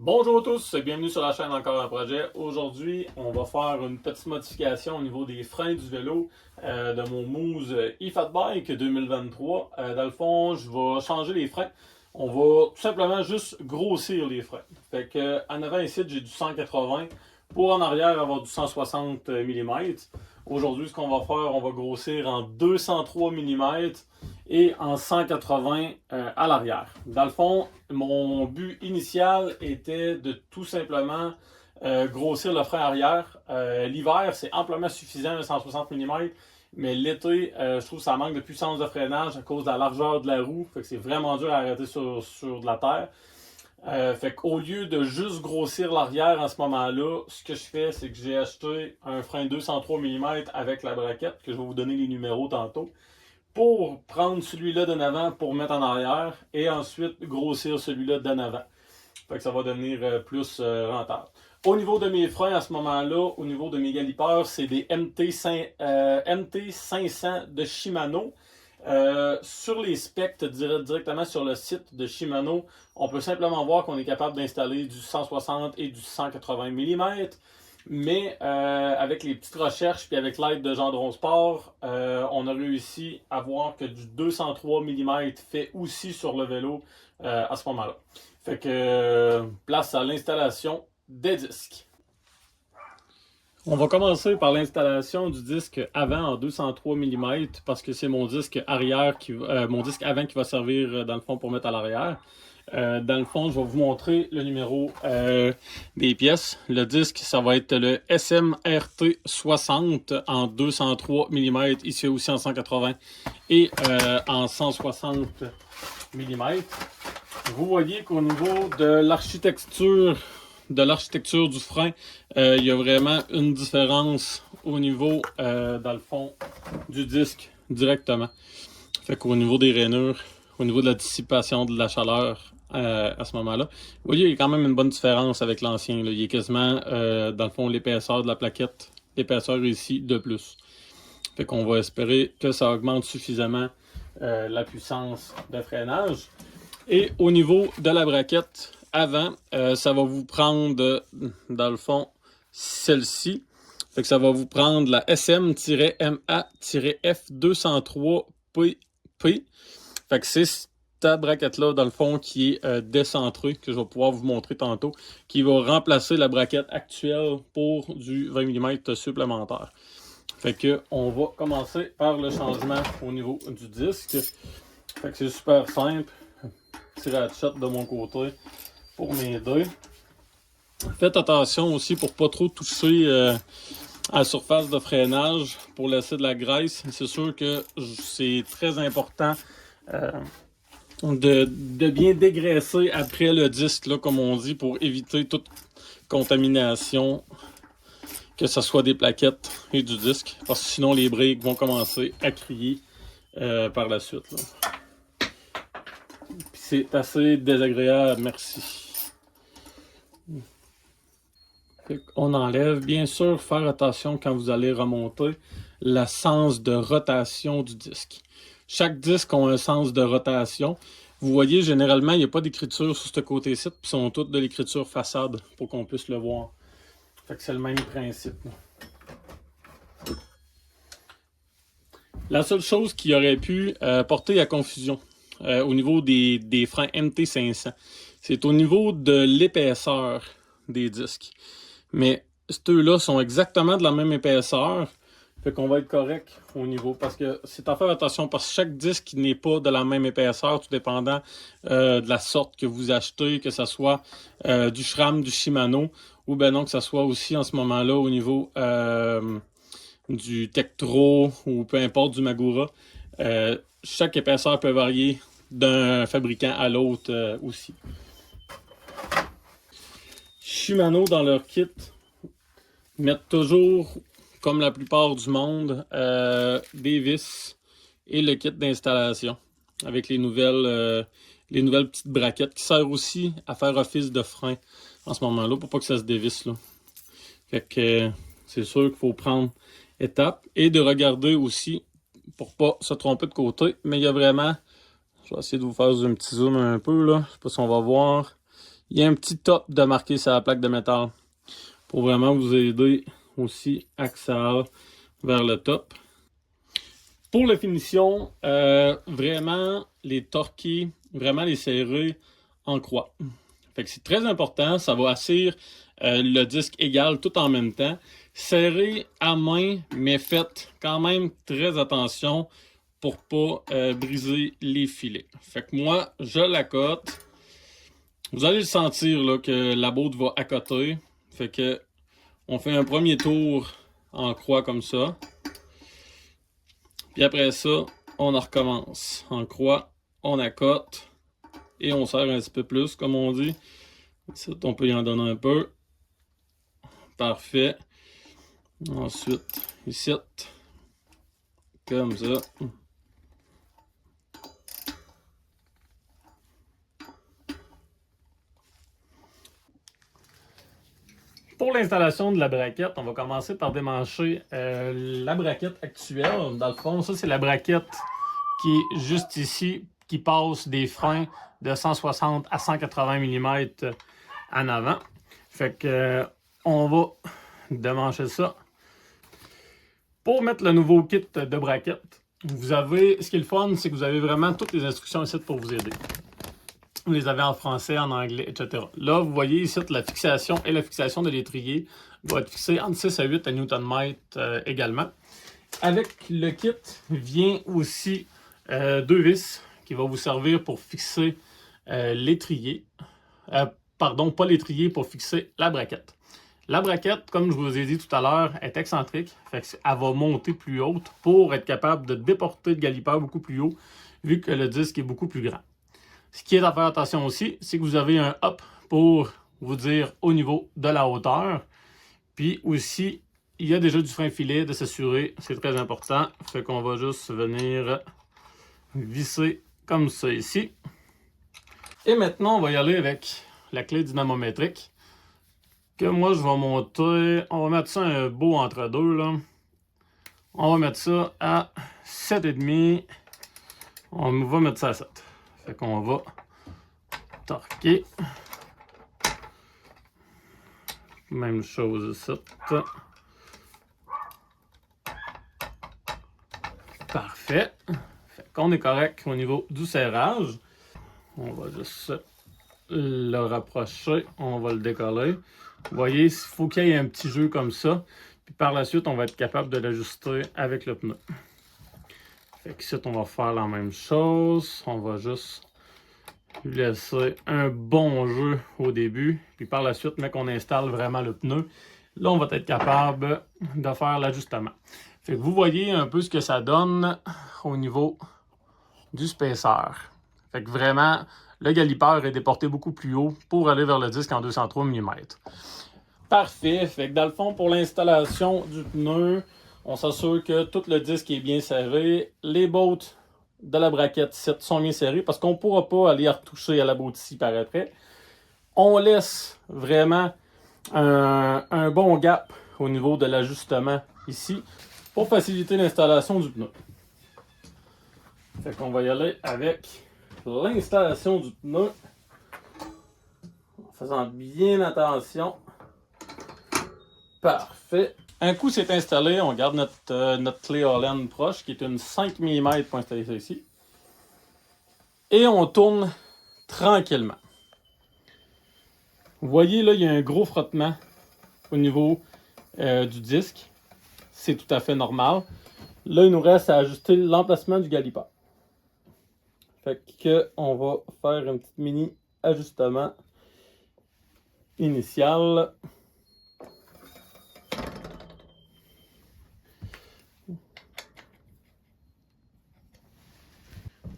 Bonjour à tous et bienvenue sur la chaîne Encore un projet. Aujourd'hui, on va faire une petite modification au niveau des freins du vélo de mon Moose eFat Bike 2023. Dans le fond, je vais changer les freins. On va tout simplement juste grossir les freins. Fait que en avant ici, j'ai du 180. Pour en arrière, avoir du 160 mm. Aujourd'hui, ce qu'on va faire, on va grossir en 203 mm et en 180 à l'arrière. Dans le fond, mon but initial était de tout simplement grossir le frein arrière. L'hiver, c'est amplement suffisant, 160 mm, mais l'été, je trouve que ça manque de puissance de freinage à cause de la largeur de la roue. Fait que c'est vraiment dur à arrêter sur de la terre. Fait qu'au lieu de juste grossir l'arrière en ce moment-là, ce que je fais, c'est que j'ai acheté un frein 203 mm avec la braquette, que je vais vous donner les numéros tantôt, pour prendre celui-là d'en avant pour mettre en arrière et ensuite grossir celui-là d'en avant. Fait que ça va devenir plus rentable. Au niveau de mes freins à ce moment-là, au niveau de mes galipeurs, c'est des MT500 de Shimano. Sur les specs directement sur le site de Shimano, on peut simplement voir qu'on est capable d'installer du 160 et du 180 mm. Mais avec les petites recherches puis avec l'aide de Gendron Sport, on a réussi à voir que du 203 mm fait aussi sur le vélo à ce moment-là. Fait que place à l'installation des disques. On va commencer par l'installation du disque avant en 203 mm parce que c'est mon disque arrière, mon disque avant qui va servir dans le fond pour mettre à l'arrière. Dans le fond, je vais vous montrer le numéro des pièces. Le disque, ça va être le SMRT 60 en 203 mm, ici aussi en 180 et en 160 mm. Vous voyez qu'au niveau de l'architecture du frein, il y a vraiment une différence au niveau, dans le fond, du disque directement. Fait qu'au niveau des rainures, au niveau de la dissipation de la chaleur à ce moment-là, vous voyez, il y a quand même une bonne différence avec l'ancien. Il est quasiment, dans le fond, l'épaisseur de la plaquette, l'épaisseur ici de plus. Fait qu'on va espérer que ça augmente suffisamment la puissance de freinage. Et au niveau de la braquette avant, ça va vous prendre, dans le fond, celle-ci. Fait que ça va vous prendre la SM-MA-F203P. Fait que c'est cette braquette-là, dans le fond, qui est décentrée, que je vais pouvoir vous montrer tantôt, qui va remplacer la braquette actuelle pour du 20 mm supplémentaire. Fait que on va commencer par le changement au niveau du disque. Fait que c'est super simple. Petit ratchet de mon côté pour m'aider. Faites attention aussi pour pas trop toucher à la surface de freinage pour laisser de la graisse. C'est sûr que c'est très important de bien dégraisser après le disque, là, comme on dit, pour éviter toute contamination, que ce soit des plaquettes et du disque, parce que sinon les briques vont commencer à crier par la suite, là. C'est assez désagréable, merci. On enlève. Bien sûr, faire attention quand vous allez remonter le sens de rotation du disque. Chaque disque a un sens de rotation. Vous voyez, généralement, il n'y a pas d'écriture sur ce côté-ci, puis sont toutes de l'écriture façade pour qu'on puisse le voir. Fait que c'est le même principe. La seule chose qui aurait pu porter à confusion au niveau des freins MT500, c'est au niveau de l'épaisseur des disques. Mais ceux-là sont exactement de la même épaisseur, fait qu'on va être correct au niveau, parce que c'est à faire attention, parce que chaque disque n'est pas de la même épaisseur, tout dépendant de la sorte que vous achetez, que ce soit du SRAM, du Shimano, ou ben non, que ce soit aussi en ce moment-là au niveau du Tektro, ou peu importe, du Magura. Chaque épaisseur peut varier d'un fabricant à l'autre aussi. Shimano, dans leur kit, mettent toujours, comme la plupart du monde, des vis et le kit d'installation avec les nouvelles petites braquettes qui servent aussi à faire office de frein en ce moment-là pour pas que ça se dévisse, là. Fait que c'est sûr qu'il faut prendre étape et de regarder aussi pour pas se tromper de côté. Mais il y a vraiment, je vais essayer de vous faire un petit zoom un peu là, je sais pas si on va voir. il y a un petit top de marqué sur la plaque de métal pour vraiment vous aider aussi à que ça aille vers le top. Pour la finition, vraiment les torquer, vraiment les serrer en croix. Fait que c'est très important, ça va assurer le disque égal tout en même temps. Serrez à main, mais faites quand même très attention pour pas briser les filets. Fait que moi, je l'accote. Vous allez le sentir là, que la botte va accoter. Fait que on fait un premier tour en croix comme ça. Puis après ça, on en recommence. En croix, on accote et on serre un petit peu plus, comme on dit. Ici, on peut y en donner un peu. Parfait. Ensuite, ici, comme ça. Pour l'installation de la braquette, on va commencer par démancher la braquette actuelle. Dans le fond, ça c'est la braquette qui est juste ici, qui passe des freins de 160 à 180 mm en avant. Fait que on va démancher ça. Pour mettre le nouveau kit de braquette, vous avez, ce qui est le fun, c'est que vous avez vraiment toutes les instructions ici pour vous aider. Vous les avez en français, en anglais, etc. Là, vous voyez ici la fixation et la fixation de l'étrier va être fixée entre 6 à 8 Nm également. Avec le kit vient aussi deux vis qui vont vous servir pour fixer l'étrier. Pardon, pas l'étrier, pour fixer la braquette. La braquette, comme je vous ai dit tout à l'heure, est excentrique. Fait qu'elle va monter plus haute pour être capable de déporter le galipeur beaucoup plus haut, vu que le disque est beaucoup plus grand. Ce qui est à faire attention aussi, c'est que vous avez un hop pour vous dire au niveau de la hauteur. Puis aussi, il y a déjà du frein filet de s'assurer, c'est très important. Fait qu'on va juste venir visser comme ça ici. Et maintenant, on va y aller avec la clé dynamométrique. Que moi, je vais monter, on va mettre ça un beau entre deux, là. On va mettre ça à 7,5. On va mettre ça à 7. Fait qu'on va torquer. Même chose ici. Parfait. Fait qu'on est correct au niveau du serrage. On va juste le rapprocher. On va le décoller. Vous voyez, il faut qu'il y ait un petit jeu comme ça. Puis par la suite, on va être capable de l'ajuster avec le pneu. Fait qu'ici, on va faire la même chose. On va juste lui laisser un bon jeu au début. Puis par la suite, mais qu'on installe vraiment le pneu, là, on va être capable de faire l'ajustement. Fait que vous voyez un peu ce que ça donne au niveau du spacer. Fait que vraiment, le galipeur est déporté beaucoup plus haut pour aller vers le disque en 203 mm. Parfait. Fait que dans le fond, pour l'installation du pneu, on s'assure que tout le disque est bien serré. Les bottes de la braquette sont bien serrées parce qu'on ne pourra pas aller retoucher à la botte ici par après. On laisse vraiment un bon gap au niveau de l'ajustement ici pour faciliter l'installation du pneu. Fait qu'on va y aller avec l'installation du pneu en faisant bien attention. Parfait. Un coup c'est installé, on garde notre clé Allen proche qui est une 5 mm pour installer ça ici. Et on tourne tranquillement. Vous voyez là, il y a un gros frottement au niveau du disque. C'est tout à fait normal. Là, il nous reste à ajuster l'emplacement du galipeur. Fait que on va faire un petit mini ajustement initial.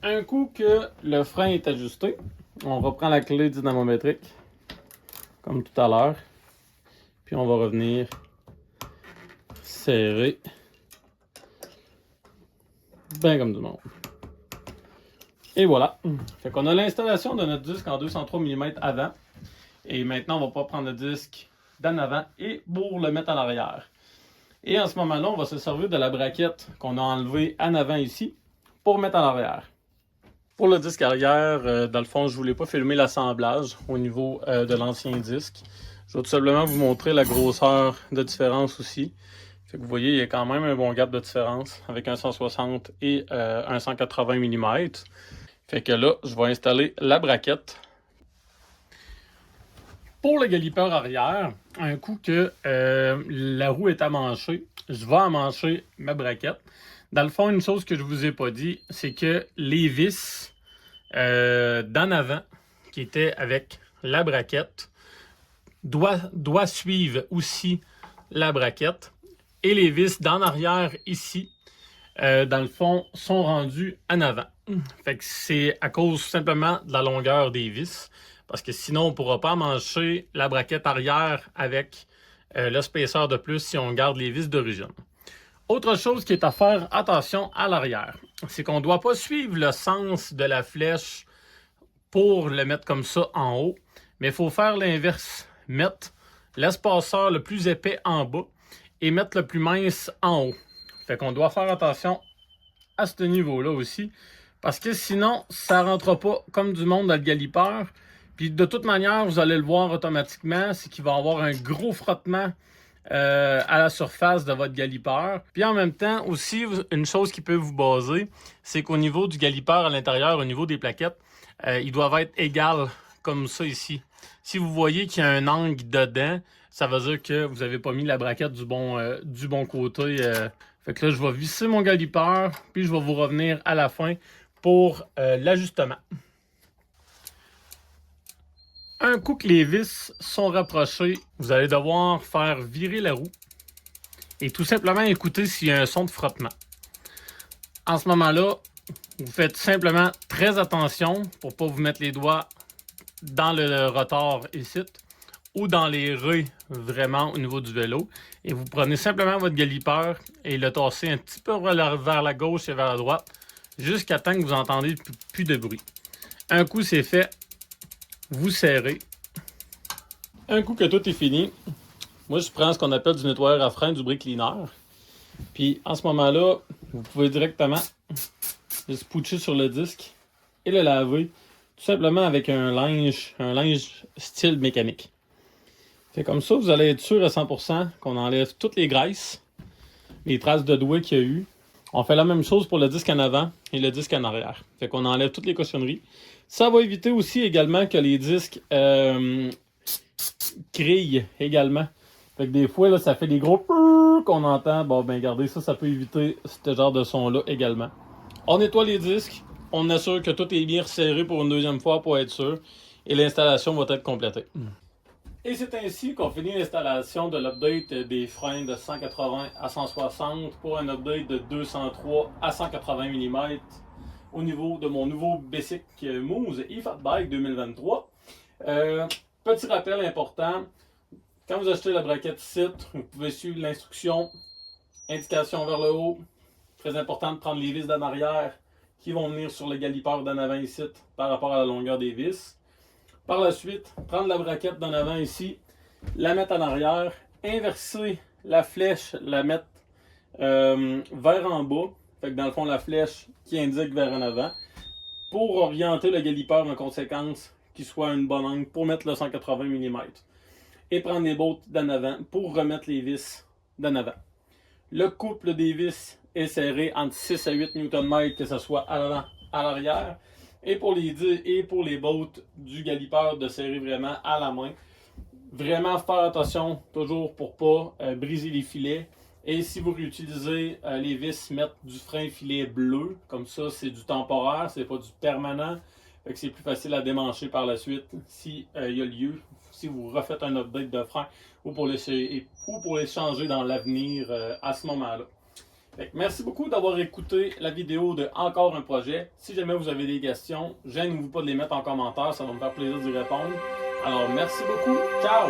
Un coup que le frein est ajusté, on va prendre la clé dynamométrique, comme tout à l'heure, puis on va revenir serrer, bien comme du monde. Et voilà. Fait qu'on a l'installation de notre disque en 203 mm avant, et maintenant on va pas prendre le disque d'en avant et pour le mettre en arrière. Et en ce moment-là, on va se servir de la braquette qu'on a enlevée en avant ici pour mettre en arrière. Pour le disque arrière, dans le fond, je ne voulais pas filmer l'assemblage au niveau de l'ancien disque. Je vais tout simplement vous montrer la grosseur de différence aussi. Fait que vous voyez, il y a quand même un bon gap de différence avec un 160 et un 180 mm. Fait que là, je vais installer la braquette. Pour le galipeur arrière, un coup que la roue est amanchée, je vais amancher ma braquette. Dans le fond, une chose que je ne vous ai pas dit, c'est que les vis d'en avant, qui étaient avec la braquette, doit suivre aussi la braquette. Et les vis d'en arrière ici, dans le fond, sont rendues en avant. Fait que c'est à cause simplement de la longueur des vis. Parce que sinon, on ne pourra pas mancher la braquette arrière avec le spaceur de plus si on garde les vis d'origine. Autre chose qui est à faire attention à l'arrière, c'est qu'on ne doit pas suivre le sens de la flèche pour le mettre comme ça en haut, mais il faut faire l'inverse. Mettre l'espaceur le plus épais en bas et mettre le plus mince en haut. Fait qu'on doit faire attention à ce niveau-là aussi, parce que sinon, ça ne rentre pas comme du monde dans le galipeur. Puis de toute manière, vous allez le voir automatiquement, c'est qu'il va y avoir un gros frottement à la surface de votre galipeur. Puis en même temps, aussi, une chose qui peut vous baser, c'est qu'au niveau du galipeur à l'intérieur, au niveau des plaquettes, ils doivent être égales comme ça ici. Si vous voyez qu'il y a un angle dedans, ça veut dire que vous n'avez pas mis la braquette du bon côté. Fait que là, je vais visser mon galipeur, puis je vais vous revenir à la fin pour l'ajustement. Un coup que les vis sont rapprochées, vous allez devoir faire virer la roue et tout simplement écouter s'il y a un son de frottement. En ce moment-là, vous faites simplement très attention pour ne pas vous mettre les doigts dans le rotor ici ou dans les raies vraiment au niveau du vélo. Et vous prenez simplement votre galipeur et le tassez un petit peu vers la gauche et vers la droite jusqu'à temps que vous entendez plus de bruit. Un coup c'est fait, vous serrez. Un coup que tout est fini, moi je prends ce qu'on appelle du nettoyeur à frein, du brake cleaner. Puis en ce moment-là, vous pouvez directement le spoucher sur le disque et le laver tout simplement avec un linge style mécanique. Fait comme ça, vous allez être sûr à 100% qu'on enlève toutes les graisses, les traces de doigts qu'il y a eu. On fait la même chose pour le disque en avant et le disque en arrière. Fait qu'on enlève toutes les cochonneries. Ça va éviter aussi également que les disques crient également. Fait que des fois, là, ça fait des gros qu'on entend. Bon, ben regardez, ça peut éviter ce genre de son-là également. On nettoie les disques. On assure que tout est bien resserré pour une deuxième fois pour être sûr. Et l'installation va être complétée. Et c'est ainsi qu'on finit l'installation de l'update des freins de 180 à 160 pour un update de 203 à 180 mm au niveau de mon nouveau Basic Moose eFat Bike 2023. Petit rappel important, quand vous achetez la braquette ici, vous pouvez suivre l'instruction, indication vers le haut. Très important de prendre les vis d'en arrière qui vont venir sur le galipeur d'en avant ici par rapport à la longueur des vis. Par la suite, prendre la braquette d'en avant ici, la mettre en arrière, inverser la flèche, la mettre vers en bas, fait que dans le fond la flèche qui indique vers en avant, pour orienter le galipeur en conséquence, qu'il soit une bonne angle pour mettre le 180 mm. Et prendre les bottes d'en avant pour remettre les vis d'en avant. Le couple des vis est serré entre 6 à 8 Nm, que ce soit à l'avant, à l'arrière. Et pour les bottes du galipeur, de serrer vraiment à la main. Vraiment faire attention toujours pour ne pas briser les filets. Et si vous réutilisez les vis, mettre du frein filet bleu. Comme ça, c'est du temporaire, c'est pas du permanent. Fait que c'est plus facile à démancher par la suite s'il y a lieu. Si vous refaites un update de frein ou pour les changer dans l'avenir à ce moment-là. Merci beaucoup d'avoir écouté la vidéo de Encore un projet. Si jamais vous avez des questions, gênez-vous pas de les mettre en commentaire, ça va me faire plaisir d'y répondre. Alors merci beaucoup, ciao!